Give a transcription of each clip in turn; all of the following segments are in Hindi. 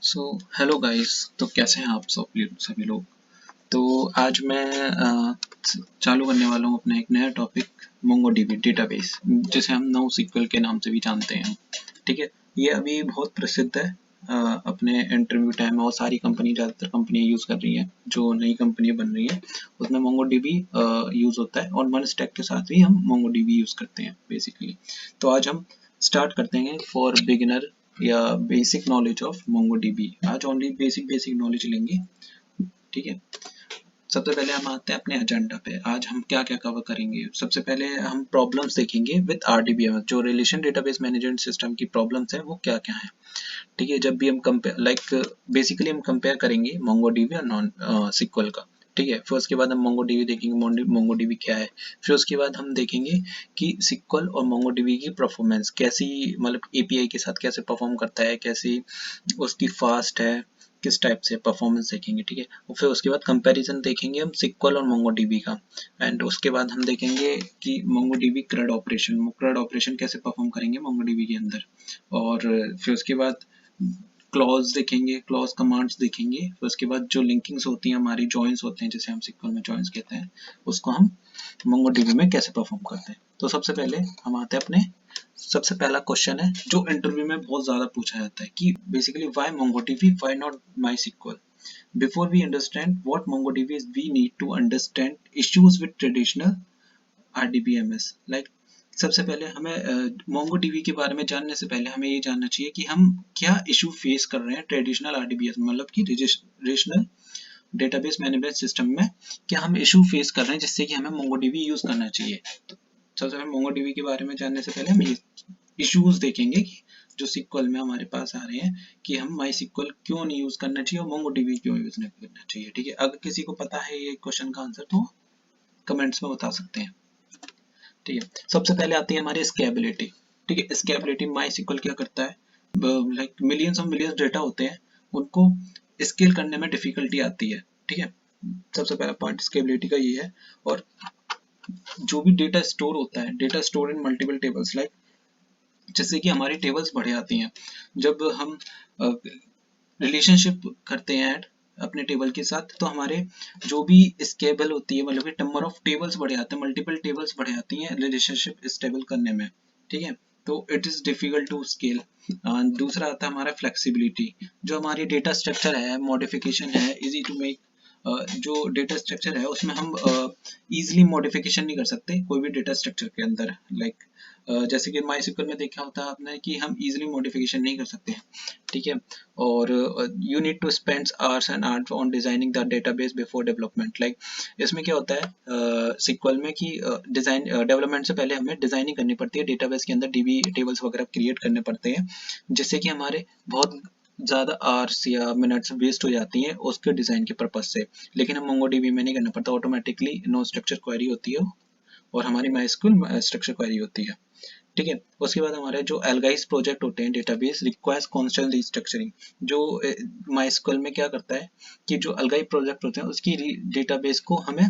So hello guys. तो कैसे हैं आप सभी लोग। तो आज मैं चालू करने वाला हूँ अपना एक नया टॉपिक, मोंगोडीबी डेटाबेस, जिसे हम NoSQL के नाम से भी जानते हैं। ठीक है, ये अभी बहुत प्रसिद्ध है। अपने इंटरव्यू टाइम में और सारी कंपनी, ज़्यादातर कंपनियाँ यूज़ कर रही हैं। जो नई कंपनी बन रही है उसमें मोंगोडीबी यूज़ होता है, और वन स्टैक के साथ भी हम मोंगोडीबी यूज़ करते हैं बेसिकली। तो आज हम स्टार्ट करते हैं फॉर बिगिनर या बेसिक नॉलेज ऑफ मोंगोडीबी। आज ओनली बेसिक नॉलेज लेंगे। ठीक है, सबसे पहले हम आते हैं अपने एजेंडा पे। आज हम क्या क्या कवर करेंगे। सबसे पहले हम प्रॉब्लम्स देखेंगे विद RDBMS, जो रिलेशन डेटाबेस मैनेजमेंट सिस्टम की प्रॉब्लम्स है वो क्या क्या है। ठीक है, जब भी हम कंपेयर बेसिकली हम कंपेयर करेंगे मोंगोडीबी और नॉन सिक्वल का। ठीक है, फिर उसके बाद हम मोंगोडीबी देखेंगे, मोंगोडीबी क्या है। फिर उसके बाद हम देखेंगे कि सिक्वल और मोंगोडीबी की परफॉर्मेंस कैसी, मतलब API के साथ कैसे परफॉर्म करता है, कैसी उसकी फास्ट है, किस टाइप से परफॉर्मेंस देखेंगे। ठीक है, और फिर उसके बाद कंपैरिजन देखेंगे हम सिक्वल और मोंगोडीबी का। एंड उसके बाद हम देखेंगे कि मोंगोडीबी CRUD ऑपरेशन कैसे परफॉर्म करेंगे मोंगोडीबी के अंदर। और फिर उसके बाद क्लॉज देखेंगे, क्लॉज कमांड्स देखेंगे। फिर उसके बाद जो लिंकिंग्स होती हैं हमारी, जॉइंस होते हैं, जैसे हम सिक्वल में जॉइंस कहते हैं, उसको हम मोंगोडीबी में कैसे परफॉर्म करते हैं। तो सबसे पहले हम आते हैं अपने सबसे पहला क्वेश्चन है जो इंटरव्यू में बहुत ज्यादा पूछा जाता है कि basically why MongoDB, why not MySQL। Before we understand what MongoDB is, we need to understand issues with traditional RDBMS. Like सबसे पहले हमें MongoDB के बारे में जानने से पहले हमें ये जानना चाहिए कि हम क्या इशू फेस कर रहे हैं ट्रेडिशनल RDBMS, मतलब कि रिलेशनल डेटाबेस मैनेजमेंट सिस्टम में क्या हम इशू फेस कर रहे हैं जिससे कि हमें MongoDB यूज करना चाहिए। तो सबसे पहले MongoDB के बारे में जानने से पहले हम इश्यूज देखेंगे कि जो सिक्वल में हमारे पास आ रहे हैं कि हम MySQL क्यों नहीं यूज करना चाहिए और MongoDB क्यों यूज नहीं करना चाहिए। ठीक है, अगर किसी को पता है ये क्वेश्चन का आंसर तो कमेंट्स में बता सकते हैं। ठीक है, सबसे पहले आती है हमारी स्केलेबिलिटी। ठीक है, स्केलेबिलिटी MySQL क्या करता है, like millions of millions data होते हैं, उनको स्केल करने में डिफिकल्टी आती है। ठीक है, सबसे पहला पॉइंट स्केलेबिलिटी का ये है। और जो भी डेटा स्टोर होता है, data store in multiple tables, like जिससे कि हमारी टेबल्स बढ़ जाती हैं। जब हम रिलेशनशिप करते हैं ऐड अपने टेबल के साथ, तो हमारे जो भी स्केबल होती है, मतलब कि नंबर ऑफ टेबल्स बढ़ जाते हैं, मल्टीपल टेबल्स बढ़ जाती हैं रिलेशनशिप स्टेबल करने में। ठीक है, तो it is difficult to scale. दूसरा आता है हमारा फ्लेक्सिबिलिटी। जो हमारी डेटा स्ट्रक्चर है, मॉडिफिकेशन है, इजी टू मेक। जो डेटा स्ट्रक्चर है उसमें हम इजीली मॉडिफिकेशन नहीं कर सकते कोई भी डेटा स्ट्रक्चर के अंदर। लाइक जैसे कि MySQL में देखा होता है आपने कि हम इजीली मॉडिफिकेशन नहीं कर सकते। ठीक है, और you need to spend hours and hours on designing the database before development. Like इसमें क्या होता है सिक्वल में कि डिजाइन डेवलपमेंट से पहले हमें डिजाइनिंग करनी पड़ती है, डेटाबेस के अंदर DB टेबल्स वगैरह क्रिएट करने पड़ते हैं, जिससे कि हमारे बहुत ज़्यादा आवर्स या मिनट्स वेस्ट हो जाती हैं उसके डिज़ाइन के पर्पज से। लेकिन हम MongoDB में नहीं करना पड़ता, ऑटोमेटिकली नो स्ट्रक्चर क्वेरी होती है और हमारी MySQL स्ट्रक्चर क्वेरी होती है। ठीक है, उसके बाद हमारे जो एल्गाइज प्रोजेक्ट होते हैं, डेटाबेस रिक्वायर्स कांस्टेंट रिस्ट्रक्चरिंग। जो MySQL में क्या करता है कि जो एल्गाइज प्रोजेक्ट होते हैं उसकी डेटाबेस को हमें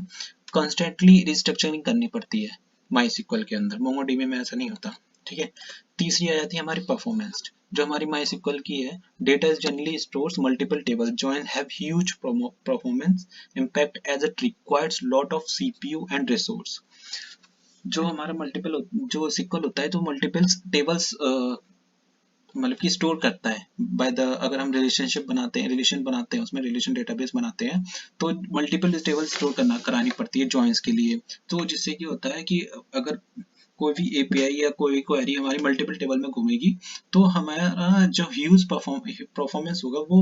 कॉन्स्टेंटली रिस्ट्रक्चरिंग करनी पड़ती है MySQL के अंदर। MongoDB में ऐसा नहीं होता। ठीक है, तीसरी आ जाती है हमारी परफॉर्मेंस। जो हमारी MySQL की है, data is generally stores multiple table join have huge performance impact as it requires lot of CPU and resource. जो हमारा मल्टीपल जो सिक्वल होता है, जो मल्टीपल टेबल्स मतलब कि स्टोर करता है बाय द, अगर हम रिलेशन बनाते हैं उसमें रिलेशन डेटाबेस बनाते हैं, तो मल्टीपल टेबल स्टोर करानी पड़ती है जॉइंस के लिए। तो जिससे कि होता है कि अगर कोई भी API या कोई क्वेरी हमारी मल्टीपल टेबल में घूमेगी, तो हमारा जो ह्यूज परफॉर्मेंस होगा वो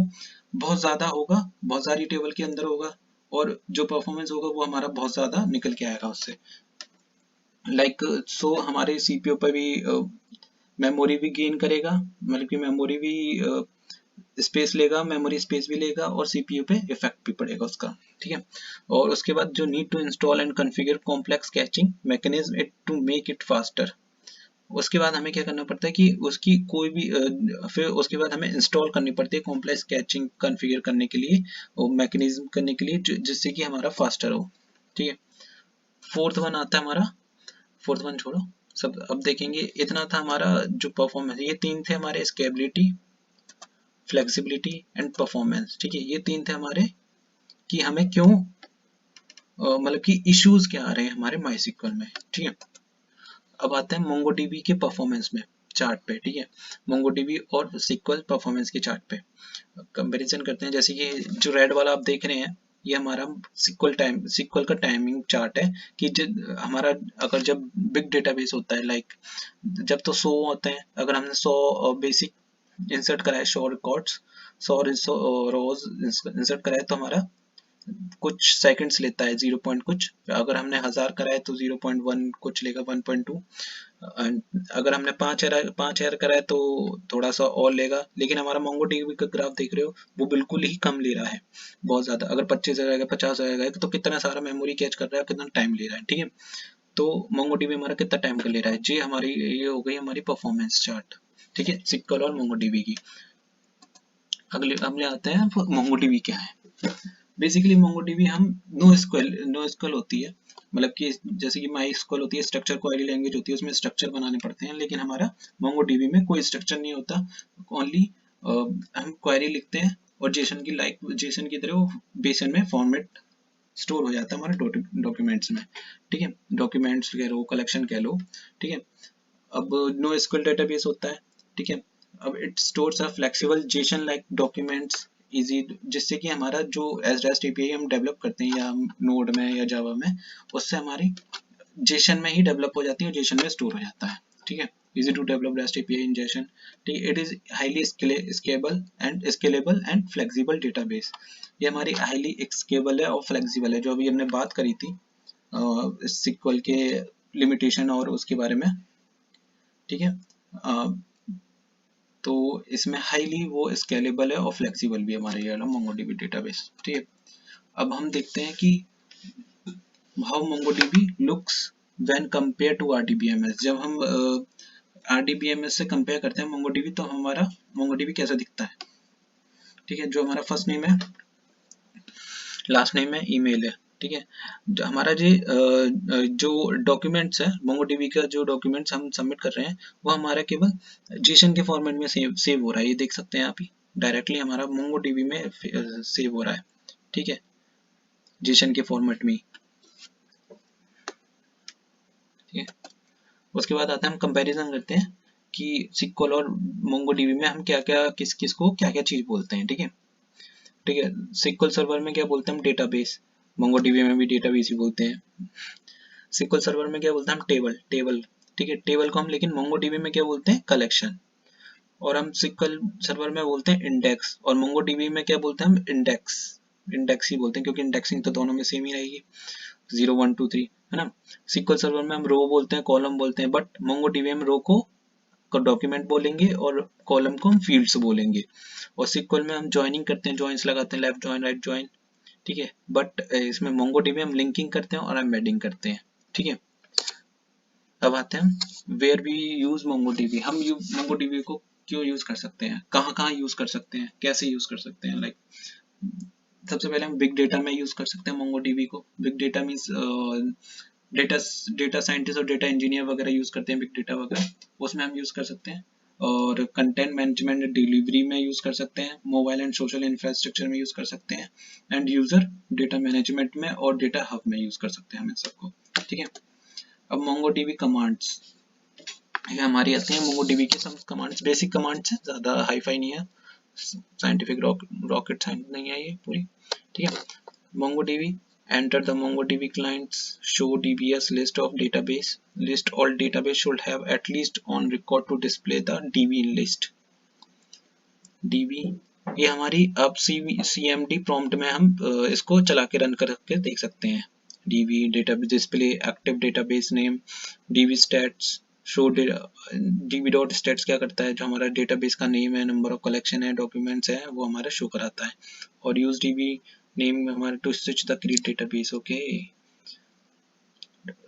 बहुत ज़्यादा होगा, बहुत सारी टेबल के अंदर होगा, और जो परफॉर्मेंस होगा वो हमारा बहुत ज़्यादा निकल के आएगा उससे। लाइक सो हमारे CPU पर भी मेमोरी भी गेन करेगा, मतलब कि मेमोरी भी स्पेस लेगा, मेमोरी स्पेस भी लेगा, और CPU पे इफेक्ट भी पड़ेगा उसका। ठीक है, और उसके बाद जो need to install and configure complex caching mechanism it to make it faster. उसके बाद हमें क्या करना पड़ता है कि उसकी कोई भी फिर उसके बाद हमें इंस्टॉल करनी पड़ती है कॉम्प्लेक्स कैचिंग कॉन्फ़िगर करने के लिए और मैकेनिज्म करने के लिए, जिससे कि हमारा फास्टर हो। ठीक है, फोर्थ वन आता है हमारा, फोर्थ वन छोड़ो, सब अब देखेंगे। इतना था हमारा जो परफॉर्मेंस, ये तीन थे हमारे, स्केलेबिलिटी, फ्लेक्सिबिलिटी एंड परफॉर्मेंस। ठीक है, ये 3 थे हमारे कि हमें क्यों मतलब कि इश्यूज क्या आ रहे हैं हमारे माइस्क्ल में। ठीक है, अब आते हैं मोंगोडीबी के परफॉर्मेंस में, चार्ट पे। ठीक है, मोंगोडीबी और सिक्वल परफॉर्मेंस के चार्ट पे कंपैरिजन करते हैं। जैसे कि जो रेड वाला आप देख रहे हैं, ये हमारा सिक्वल का टाइमिंग चार्ट है कि हमारा अगर जब बिग डेटाबेस होता है, लाइक जब तो 100 होते हैं, अगर हमने 100 बेसिक इंसर्ट कराए, 100 रिकॉर्ड्स, 100 रोज इंसर्ट कराए, तो हमारा कुछ सेकंड्स लेता है, 0 पॉइंट कुछ। अगर हमने 1000 कराए तो 0.1 कुछ लेगा, 1.2। अगर हमने 5000 कराए तो थोड़ा सा और लेगा। लेकिन हमारा मोंगोडीबी का ग्राफ देख रहे हो, वो बिल्कुल ही कम ले रहा है, बहुत ज्यादा। अगर 25,000 50,000 तो कितना सारा मेमोरी कैच कर रहा है, कितना टाइम ले रहा है। ठीक है, तो मोंगोडीबी हमारा कितना टाइम का ले रहा है जी। हमारी ये हो गई हमारी परफॉर्मेंस चार्ट। ठीक है, सिक्वल और मोंगोडीबी की। अगले आते हैं मोंगोडीबी क्या है। बेसिकली मोंगोडीबी हम नो एसक्यूएल होती है, मतलब कि जैसे कि माई एसक्यूएल होती है, स्ट्रक्चर क्वेरी लैंग्वेज होती है, उसमें स्ट्रक्चर बनाने पड़ते हैं। लेकिन हमारा मोंगोडीबी में कोई स्ट्रक्चर नहीं होता, ओनली हम क्वेरी लिखते हैं और जेसन की तरह वो बेसन में फॉर्मेट स्टोर हो जाता है हमारे डॉक्यूमेंट्स में। ठीक है, डॉक्यूमेंट्स कह लो, कलेक्शन कह लो। ठीक है, अब नो एसक्यूएल डेटाबेस होता है। ठीक है, अब it stores a flexible Jason like documents easy, जिससे कि हमारा जो एज रेस्ट एपीआई हम डेवलप करते हैं या नोड में या जावा में, उससे हमारी जेसन में ही डेवलप हो जाती है और जेसन में स्टोर हो जाता है। ठीक है, easy to develop REST API in JSON. It is highly scalable and flexible database. ये हमारी highly scalable है और flexible है, जो अभी हमने बात करी थी SQL के लिमिटेशन और उसके बारे में। ठीक है, तो इसमें हाईली वो स्केलेबल है और फ्लेक्सिबल भी हमारे ये मोंगोडीबी डेटाबेस। ठीक है, अब हम देखते हैं कि how MongoDB looks when compare to RDBMS। जब हम RDBMS से कंपेयर करते हैं मोंगोडीबी, तो हमारा मोंगोडीबी कैसा दिखता है। ठीक है, जो हमारा फर्स्ट नेम है, लास्ट नेम है, ईमेल है। ठीक है, हमारा जो डॉक्यूमेंट्स है मोंगोडीबी का, जो डॉक्यूमेंट्स हम सबमिट कर रहे हैं, वो हमारा केवल जेसन के फॉर्मेट में सेव हो रहा है। ये देख सकते हैं आप ही, डायरेक्टली हमारा मोंगोडीबी में सेव हो रहा है। ठीक है, जेसन के फॉर्मेट में। ठीक है, उसके बाद आता है हम कंपैरिजन करते हैं कि सिक्वल और मोंगोडीबी में हम क्या क्या किस को क्या क्या चीज बोलते हैं। ठीक है, ठीक है, सिक्वल सर्वर में क्या बोलते हैं हम, डेटाबेस। मोंगोडीबी में भी डेटाबेस ही बोलते हैं। सिक्वल सर्वर में क्या बोलते हैं हम, टेबल। ठीक है, टेबल को हम लेकिन मोंगोडीबी में क्या बोलते हैं, कलेक्शन। और हम सिक्वल सर्वर में बोलते हैं इंडेक्स, और मोंगोडीबी में क्या बोलते हैं हम, इंडेक्स ही बोलते हैं, क्योंकि इंडेक्सिंग तो दोनों में सेम ही रहेगी, 0 1 2 3, है ना। सिक्वल सर्वर में हम रो बोलते हैं, कॉलम बोलते हैं, बट मोंगोडीबी में रो को डॉक्यूमेंट बोलेंगे और कॉलम को हम फील्ड्स बोलेंगे। और सिक्वल में हम ज्वाइनिंग करते हैं, ज्वाइंस लगाते हैं, लेफ्ट ज्वाइन, राइट ज्वाइन। ठीक है, बट इसमें मोंगोडीबी में हम लिंकिंग करते हैं और एम्बेडिंग करते हैं। ठीक है, अब आते हैं वेयर वी यूज मोंगोडीबी। हम मोंगोडीबी को क्यों यूज कर सकते हैं, कहाँ कहाँ यूज कर सकते हैं, कैसे यूज कर सकते हैं। लाइक सबसे पहले हम बिग डेटा में यूज कर सकते हैं मोंगोडीबी को। Big data means data scientist और डेटा इंजीनियर वगैरह यूज करते हैं बिग डेटा वगैरह, उसमें हम यूज कर सकते हैं। और कंटेंट मैनेजमेंट डिलीवरी में यूज कर सकते हैं, मोबाइल एंड सोशल इंफ्रास्ट्रक्चर में यूज कर सकते हैं, एंड यूजर डेटा मैनेजमेंट में और डेटा हब में यूज कर सकते हैं हम इन सबको। ठीक है, अब मोंगोडीबी कमांड्स हमारी आती हैं। मोंगोडीबी के सब कमांड्स बेसिक कमांड्स हैं, ज़्यादा हाईफाई नहीं है, साइंटिफिक रॉकेट साइंस नहीं है ये पूरी। ठीक है, MongoDB enter the MongoDB clients show DBS list of database list all database should have at least on record to display the DB list। DB ये हमारी अब CMD prompt में हम इसको चला के रन करके देख सकते हैं। DB database display active database name, DB stats show DB dot stats क्या करता है, जो हमारा डेटाबेस का नेम है, नंबर ऑफ कलेक्शन है, डॉक्यूमेंट्स है, वो हमारा शो कराता है। और यूज DB नेम हमारे to switch the create database. Okay,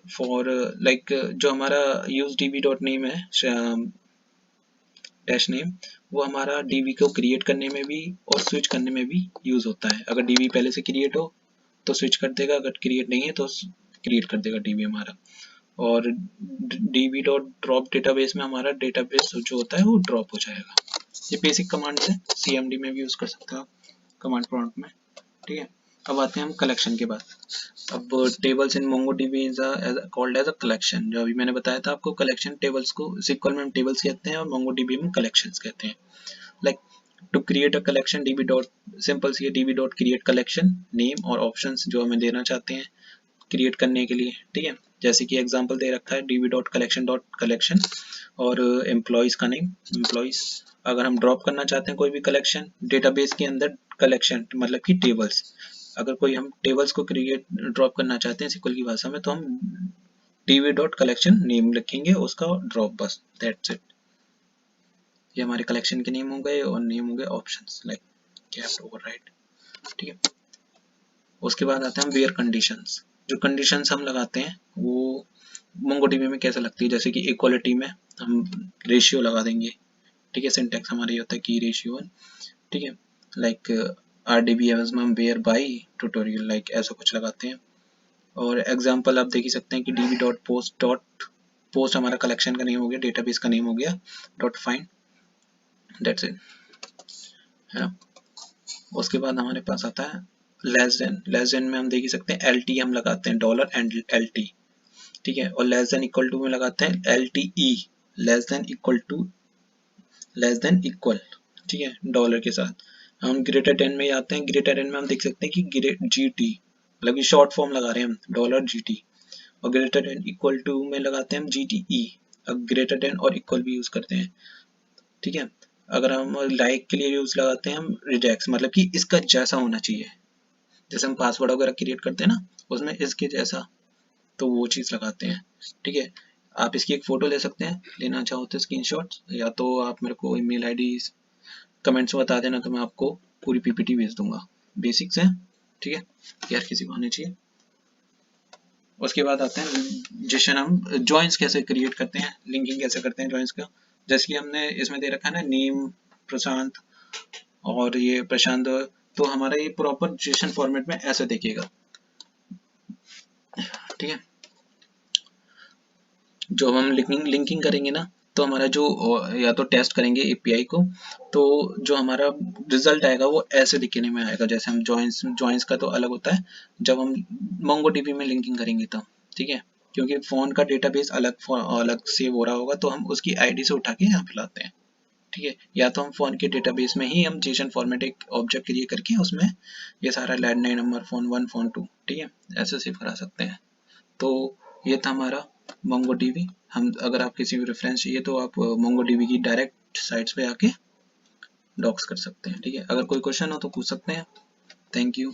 for like जो हमारा यूज DB डॉट नेम है, डैश नेम, वो हमारा DB को क्रिएट करने में भी और स्विच करने में भी यूज होता है। अगर DB पहले से क्रिएट हो तो स्विच कर देगा, अगर क्रिएट नहीं है तो क्रिएट कर देगा DB हमारा। और DB डॉट ड्रॉप डेटाबेस में हमारा डेटाबेस जो होता है वो ड्रॉप हो जाएगा। ये बेसिक कमांड्स है, CMD में भी यूज कर सकते हो आप, कमांड प्रॉम्प्ट में, ठीक है। अब आते हैं हम कलेक्शन के बाद। अब tables in MongoDB is called as a collection. जो अभी मैंने बताया था आपको, कलेक्शन टेबल्स को SQL में हम टेबल्स कहते हैं और MongoDB में कलेक्शंस कहते हैं। Like to create a collection, DB dot simple c DB dot create collection, name और ऑप्शंस जो हमें देना चाहते हैं क्रिएट करने के लिए, ठीक है। जैसे कि एग्जांपल दे रखा है DB डॉट कलेक्शन और एम्प्लॉयज का नेम एम्प्लॉयज। अगर हम ड्रॉप करना चाहते हैं कोई भी कलेक्शन डेटाबेस के अंदर, कलेक्शन मतलब कि टेबल्स, अगर कोई हम टेबल्स को क्रिएट ड्रॉप करना चाहते हैं SQL की भाषा में, तो हम DB डॉट कलेक्शन नेम लिखेंगे उसका ड्रॉप, बस दैट्स इट। ये हमारे कलेक्शन के नेम हो गए और नेम हो गए ऑप्शंस, लाइक कैप्ट ओवरराइड, ठीक है। उसके बाद आते हैं हम वेयर कंडीशंस। जो कंडीशंस हम लगाते हैं वो MongoDB में कैसे लगती है, जैसे कि इक्वालिटी में हम रेशियो लगा देंगे, ठीक है। सिंटैक्स हमारा ये होता है की रेशियो, ठीक है। लाइक RDBMS में हम वेयर बाई ट्यूटोरियल लाइक ऐसा कुछ लगाते हैं। और एग्जांपल आप देख ही सकते हैं कि db.post हमारा कलेक्शन का नेम हो गया, डेटाबेस का नेम हो गया, .find, दैट्स इट, है ना। उसके बाद हमारे पास आता है लेस देन में हम देख ही सकते हैं LT हम लगाते हैं, डॉलर एंड LT, ठीक है। और लेस देन इक्वल टू में लगाते हैं LTE, less than equal to, less than equal, ठीक है, डॉलर के साथ। हम ग्रेटर देन में आते हैं, ग्रेटर देन में हम देख सकते हैं कि GT मतलब कि शॉर्ट फॉर्म लगा रहे हैं हम, $GT। और ग्रेटर देन इक्वल टू में लगाते हैं हम GTE। अब ग्रेटर देन और इक्वल भी यूज करते हैं, ठीक है। अगर हम लाइक के लिए यूज लगाते हैं हम रिजेक्ट्स, मतलब कि इसका जैसा होना चाहिए, जैसे हम पासवर्ड वगैरह क्रिएट करते हैं ना, उसमें इसके जैसा, तो वो चीज लगाते हैं, ठीक है। आप इसकी एक फोटो ले सकते हैं, लेना चाहो तो स्क्रीनशॉट, या तो आप मेरे को ईमेल आईडी कमेंट्स में बता देना, तो मैं आपको पूरी PPT भेज दूंगा। बेसिक्स है, ठीक है, यार किसी को आने चाहिए। उसके बाद आते हैं जैसे हम जॉइंस कैसे क्रिएट करते हैं, लिंकिंग कैसे करते हैं जॉइंस का। जैसे कि हमने इसमें दे रखा है ना नेम प्रशांत, और ये प्रशांत, तो हमारा ये प्रॉपर जेसन फॉर्मेट में ऐसे दिखेगा, ठीक है। जो हम लिंकिंग करेंगे ना, तो हमारा जो या तो टेस्ट करेंगे API को, तो जो हमारा रिजल्ट आएगा वो ऐसे दिखने में आएगा। जैसे हम जॉइंस का तो अलग होता है जब हम MongoDB में लिंकिंग करेंगे तब, ठीक है, क्योंकि फोन का डेटाबेस अलग सेव हो रहा होगा, तो हम उसकी ID से उठा के यहाँ पे लाते हैं, ठीक है। या तो हम फोन के डेटाबेस में ही हम जेसन फॉर्मेट एक ऑब्जेक्ट क्रिएट करके उसमें ये सारा लैंडलाइन नंबर, फोन 1 फोन 2, ठीक है, ऐसे सेव करा सकते हैं। तो ये था हमारा MongoDB। हम अगर आप किसी भी रेफरेंस चाहिए तो आप MongoDB की डायरेक्ट साइट्स पे आके डॉक्स कर सकते हैं, ठीक है। अगर कोई क्वेश्चन हो तो पूछ सकते हैं। Thank you.